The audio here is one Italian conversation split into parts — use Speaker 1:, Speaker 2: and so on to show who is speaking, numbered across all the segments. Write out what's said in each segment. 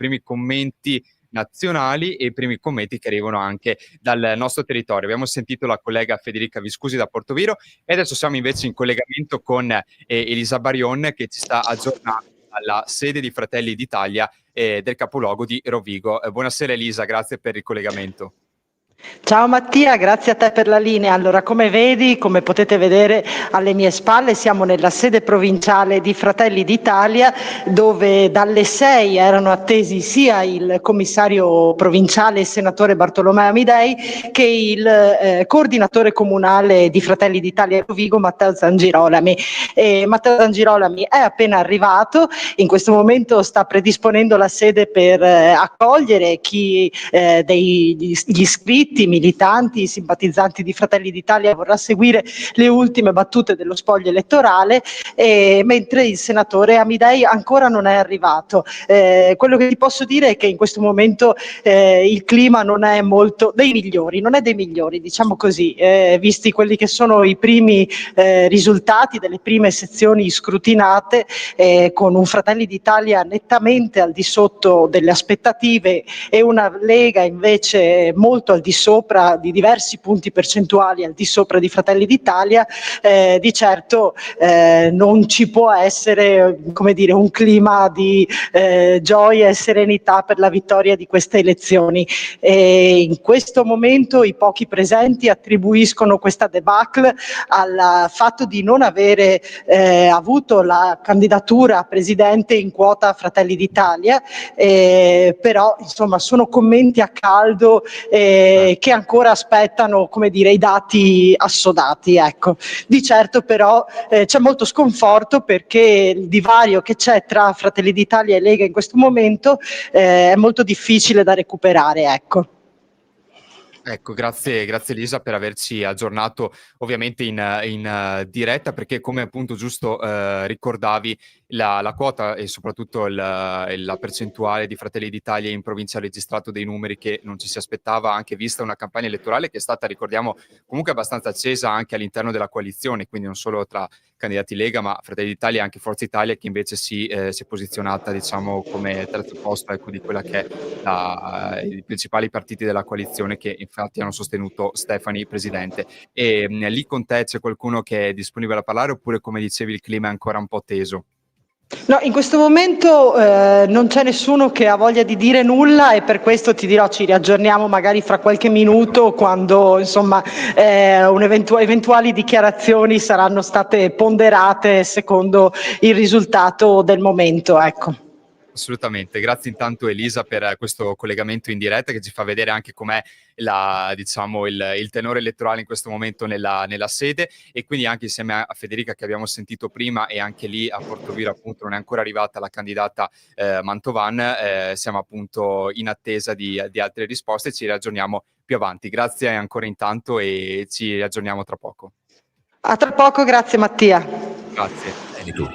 Speaker 1: primi commenti nazionali e i primi commenti che arrivano anche dal nostro territorio. Abbiamo sentito la collega Federica Viscusi da Portoviro e adesso siamo invece in collegamento con Elisa Barion, che ci sta aggiornando alla sede di Fratelli d'Italia del capoluogo di Rovigo. Buonasera Elisa, grazie per il collegamento.
Speaker 2: Ciao Mattia, grazie a te per la linea. Allora, come potete vedere alle mie spalle, siamo nella sede provinciale di Fratelli d'Italia, dove dalle 6 erano attesi sia il commissario provinciale, il senatore Bartolomeo Amidei, che il coordinatore comunale di Fratelli d'Italia a Rovigo, Matteo Zangirolami. Matteo Zangirolami è appena arrivato, in questo momento sta predisponendo la sede per accogliere gli iscritti, militanti, simpatizzanti di Fratelli d'Italia vorrà seguire le ultime battute dello spoglio elettorale, mentre il senatore Amidei ancora non è arrivato. Quello che ti posso dire è che in questo momento il clima non è molto dei migliori, diciamo così, visti quelli che sono i primi risultati delle prime sezioni scrutinate, con un Fratelli d'Italia nettamente al di sotto delle aspettative e una Lega invece molto al di sopra di diversi punti percentuali, al di sopra di Fratelli d'Italia. Di certo non ci può essere, come dire, un clima di gioia e serenità per la vittoria di queste elezioni. In questo momento i pochi presenti attribuiscono questa debacle al fatto di non avere avuto la candidatura a presidente in quota Fratelli d'Italia, però insomma sono commenti a caldo che ancora aspettano, come dire, i dati assodati, ecco. Di certo però c'è molto sconforto, perché il divario che c'è tra Fratelli d'Italia e Lega in questo momento è molto difficile da recuperare, ecco.
Speaker 1: Ecco, grazie Elisa per averci aggiornato ovviamente in diretta, perché come appunto giusto ricordavi, la quota e soprattutto la percentuale di Fratelli d'Italia in provincia ha registrato dei numeri che non ci si aspettava, anche vista una campagna elettorale che è stata, ricordiamo, comunque abbastanza accesa anche all'interno della coalizione, quindi non solo tra candidati Lega, ma Fratelli d'Italia e anche Forza Italia, che invece si è posizionata, diciamo, come terzo posto, ecco, di quella che è i principali partiti della coalizione, che infatti hanno sostenuto Stefani presidente. E lì con te c'è qualcuno che è disponibile a parlare, oppure, come dicevi, il clima è ancora un po' teso?
Speaker 2: No, in questo momento non c'è nessuno che ha voglia di dire nulla, e per questo ti dirò, ci riaggiorniamo magari fra qualche minuto, quando insomma eventuali dichiarazioni saranno state ponderate secondo il risultato del momento, ecco.
Speaker 1: Assolutamente, grazie intanto Elisa per questo collegamento in diretta, che ci fa vedere anche com'è diciamo, il tenore elettorale in questo momento nella sede, e quindi anche insieme a Federica, che abbiamo sentito prima, e anche lì a Portoviro appunto non è ancora arrivata la candidata Mantovan. Siamo appunto in attesa di altre risposte, ci raggiorniamo più avanti. Grazie ancora intanto e ci aggiorniamo tra poco.
Speaker 2: A tra poco, grazie Mattia.
Speaker 1: Grazie.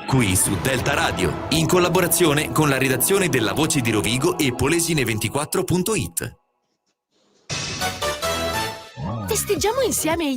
Speaker 3: Qui su Delta Radio, in collaborazione con la redazione della Voce di Rovigo e Polesine24.it.
Speaker 4: Festeggiamo insieme i